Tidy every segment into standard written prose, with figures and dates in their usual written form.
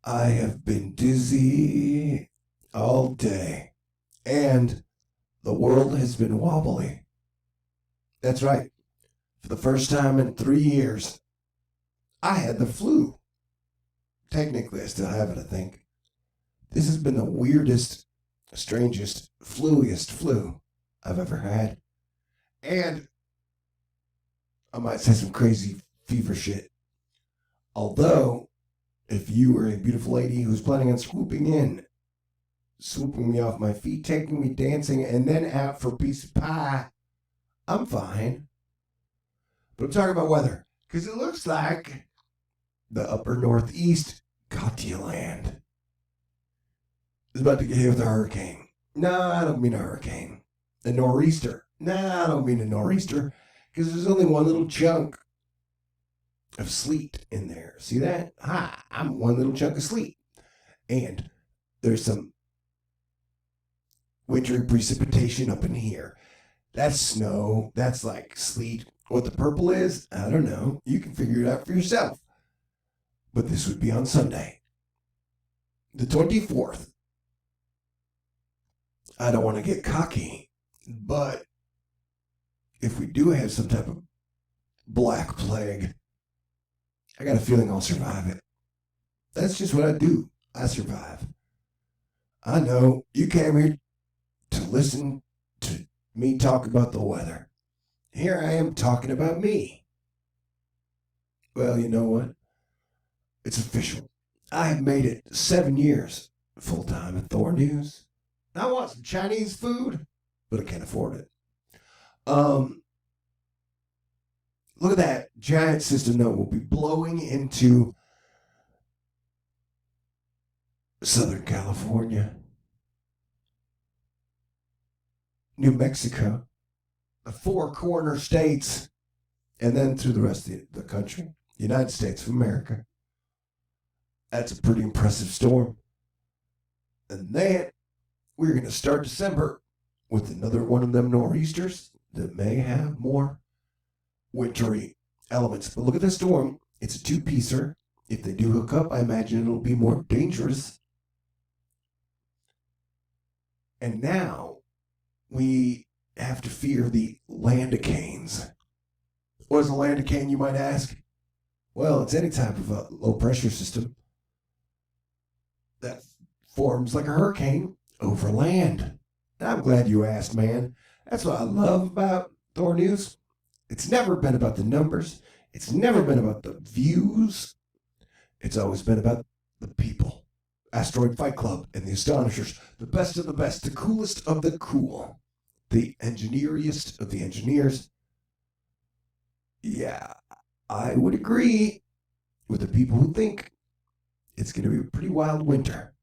I have been dizzy all day, and the world has been wobbly. That's right. For the first time in 3 years, I had the flu. Technically, I still have it, I think. This has been the weirdest, strangest, fluiest flu I've ever had. And I might say some crazy fever shit. Although, if you were a beautiful lady who's planning on swooping me off my feet, taking me dancing, and then out for a piece of pie, I'm fine. But I'm talking about weather, because it looks like the upper northeast, Land, is about to get hit with a hurricane. No, I don't mean a hurricane. A nor'easter. No, I don't mean a nor'easter, because there's only one little chunk of sleet in there. See that? I'm one little chunk of sleet. And there's some wintry precipitation up in here. That's snow. That's like sleet. What the purple is, I don't know. You can figure it out for yourself. But this would be on Sunday, the 24th. I don't want to get cocky, but if we do have some type of black plague, I got a feeling I'll survive it. That's just what I do. I survive. I know you came here to listen to me talk about the weather. Here I am talking about me. Well, you know what? It's official. I have made it 7 years full-time at THORnews. I want some Chinese food, but I can't afford it. Look at that giant system that will be blowing into Southern California, New Mexico, the four corner states, and then through the rest of the country, United States of America. That's a pretty impressive storm. And then we're going to start December with another one of them nor'easters that may have more wintry elements. But look at this storm. It's a two-piecer. If they do hook up, I imagine it'll be more dangerous. And now we have to fear the landicanes. What is a landicane, you might ask? Well, it's any type of a low-pressure system that forms like a hurricane over land. I'm glad you asked, man. That's what I love about THORnews. It's never been about the numbers. It's never been about the views. It's always been about the people. Asteroid Fight Club and the Astonishers, the best of the best, the coolest of the cool, the engineeriest of the engineers. Yeah, I would agree with the people who think it's going to be a pretty wild winter.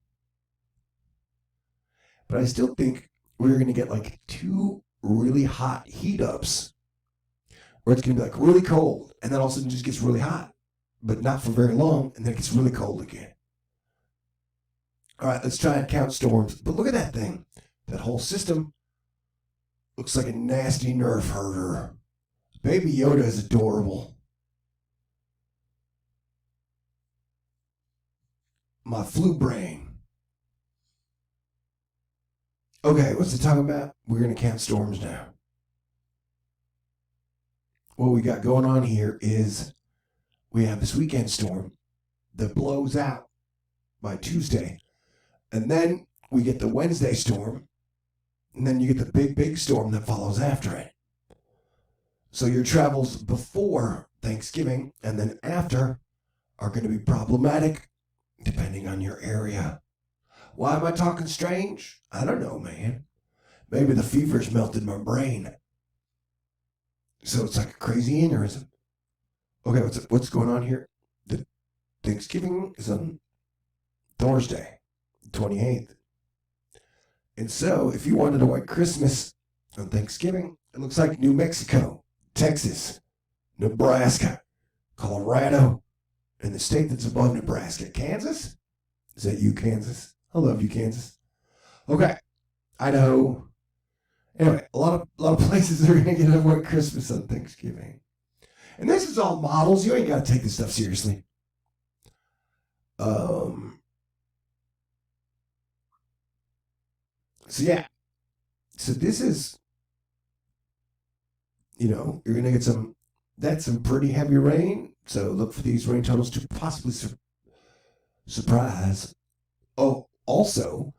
But I still think we're going to get like 2 really hot heat ups where it's going to be like really cold and then all of a sudden it just gets really hot, but not for very long, and then it gets really cold again. All right, let's try and count storms. But look at that thing. That whole system looks like a nasty nerf herder. Baby Yoda is adorable. My flu brain. Okay, what's it talking about? We're going to count storms now. What we got going on here is we have this weekend storm that blows out by Tuesday. And then we get the Wednesday storm. And then you get the big storm that follows after it. So your travels before Thanksgiving and then after are going to be problematic depending on your area. Why am I talking strange? I don't know, man. Maybe the fever's melted my brain. So it's like a crazy aneurysm. Okay, what's going on here? The Thanksgiving is on Thursday, 28th. And so if you wanted a white Christmas on Thanksgiving, it looks like New Mexico, Texas, Nebraska, Colorado, and the state that's above Nebraska, Kansas? Is that you, Kansas? I love you, Kansas. Okay, Idaho. Anyway, a lot of places are going to get a white Christmas on Thanksgiving. And this is all models. You ain't got to take this stuff seriously. So yeah. So this is, you're going to get some pretty heavy rain. So look for these rain totals to possibly surprise. Oh, also,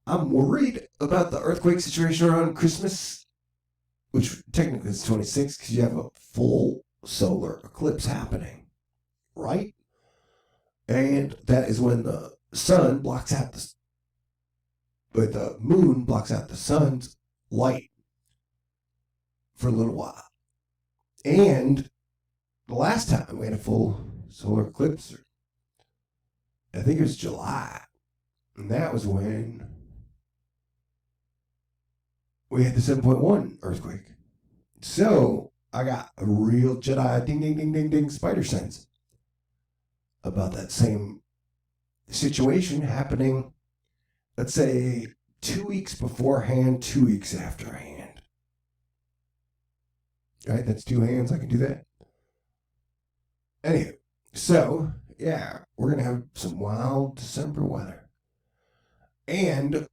I'm worried about the earthquake situation around Christmas, which technically is 26 because you have a full solar eclipse happening, right? And that is when the sun blocks out the moon blocks out the sun's light for a little while. And the last time we had a full solar eclipse, I think it was July, and that was when we had the 7.1 earthquake. So I got a real Jedi ding, ding, ding, ding, ding spider sense about that same situation happening, let's say, 2 weeks beforehand, 2 weeks afterhand. Right? That's 2 hands. I can do that. Anyway, so, yeah, we're going to have some wild December weather. And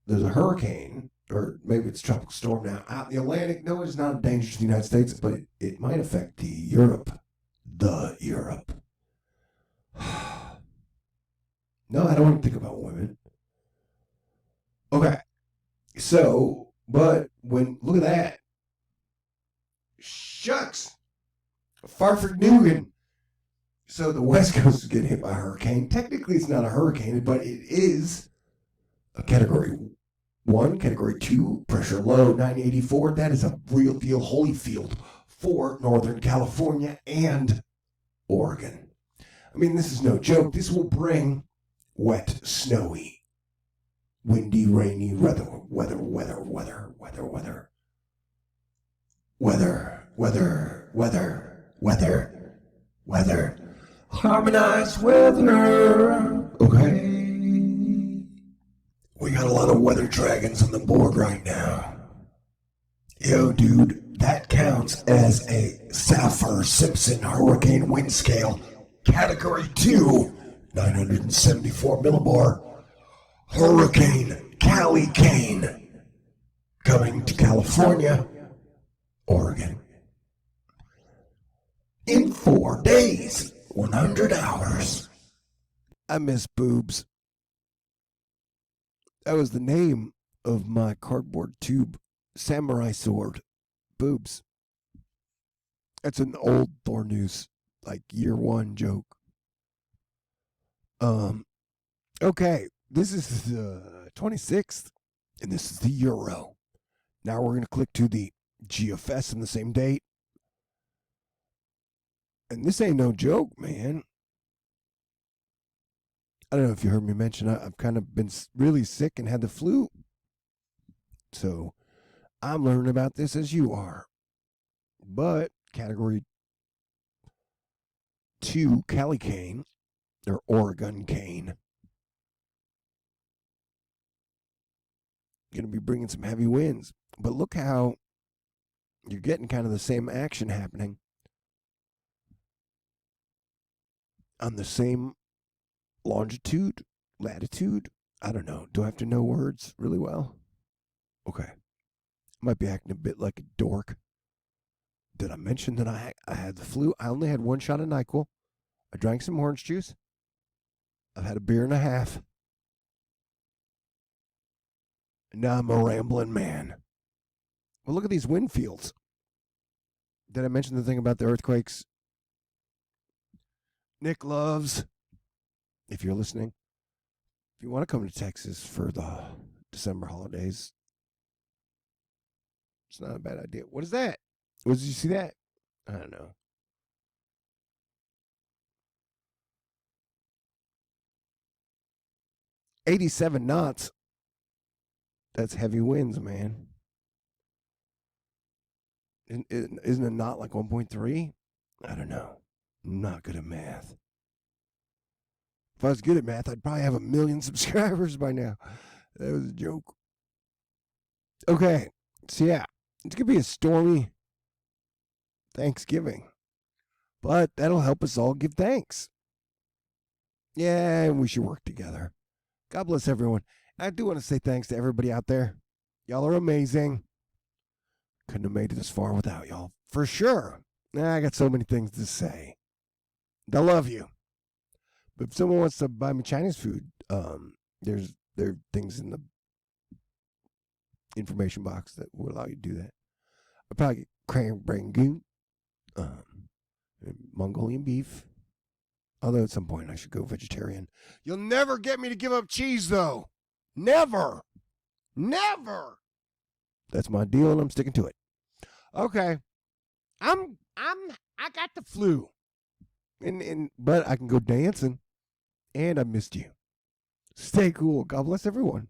there's a hurricane, or maybe it's a tropical storm now, out in the Atlantic. No, it's not a danger to the United States, but it might affect Europe. The Europe. No, I don't want to think about women. Okay. So, but look at that. Shucks. Farford Newgan. So the West Coast is getting hit by a hurricane. Technically, it's not a hurricane, but it is a Category 1, Category 2, pressure low, 984. That is a real deal Holyfield for Northern California and Oregon. I mean, this is no joke. This will bring wet, snowy, windy, rainy weather, harmonized weather. Okay. We got a lot of weather dragons on the board right now. Yo, dude, that counts as a Saffir-Simpson hurricane wind scale, Category 2, 974 millibar, Hurricane Calicane, coming to California, Oregon. In 4 days, 100 hours. I miss boobs. That was the name of my cardboard tube samurai sword. Boobs. That's an old THORnews, like year 1 joke. Okay, this is the 26th, and this is the Euro. Now we're going to click to the GFS on the same date. And this ain't no joke, man. I don't know if you heard me mention, I've kind of been really sick and had the flu. So I'm learning about this as you are. But Category 2 Calicane, or Oregon cane, going to be bringing some heavy winds. But look how you're getting kind of the same action happening on the same longitude, latitude. I don't know. Do I have to know words really well? Okay. Might be acting a bit like a dork. Did I mention that I had the flu? I only had 1 shot of NyQuil. I drank some orange juice. I've had a beer and a half. And now I'm a rambling man. Well, look at these wind fields. Did I mention the thing about the earthquakes? Nick loves, if you're listening, if you want to come to Texas for the December holidays, it's not a bad idea. What is that? Did you see that? I don't know. $87 knots. That's heavy winds, man. Isn't a knot like 1.3? I don't know. I'm not good at math. If I was good at math, I'd probably have 1 million subscribers by now. That was a joke. Okay, so yeah, it's going to be a stormy Thanksgiving. But that'll help us all give thanks. Yeah, and we should work together. God bless everyone. I do want to say thanks to everybody out there. Y'all are amazing. Couldn't have made it this far without y'all. For sure. I got so many things to say. I love you. But if someone wants to buy me Chinese food, there are things in the information box that will allow you to do that. I'll probably get cranberry goon, Mongolian beef. Although at some point I should go vegetarian. You'll never get me to give up cheese, though. Never. Never. That's my deal, and I'm sticking to it. Okay. I got the flu. But I can go dancing. And I missed you. Stay cool. God bless everyone.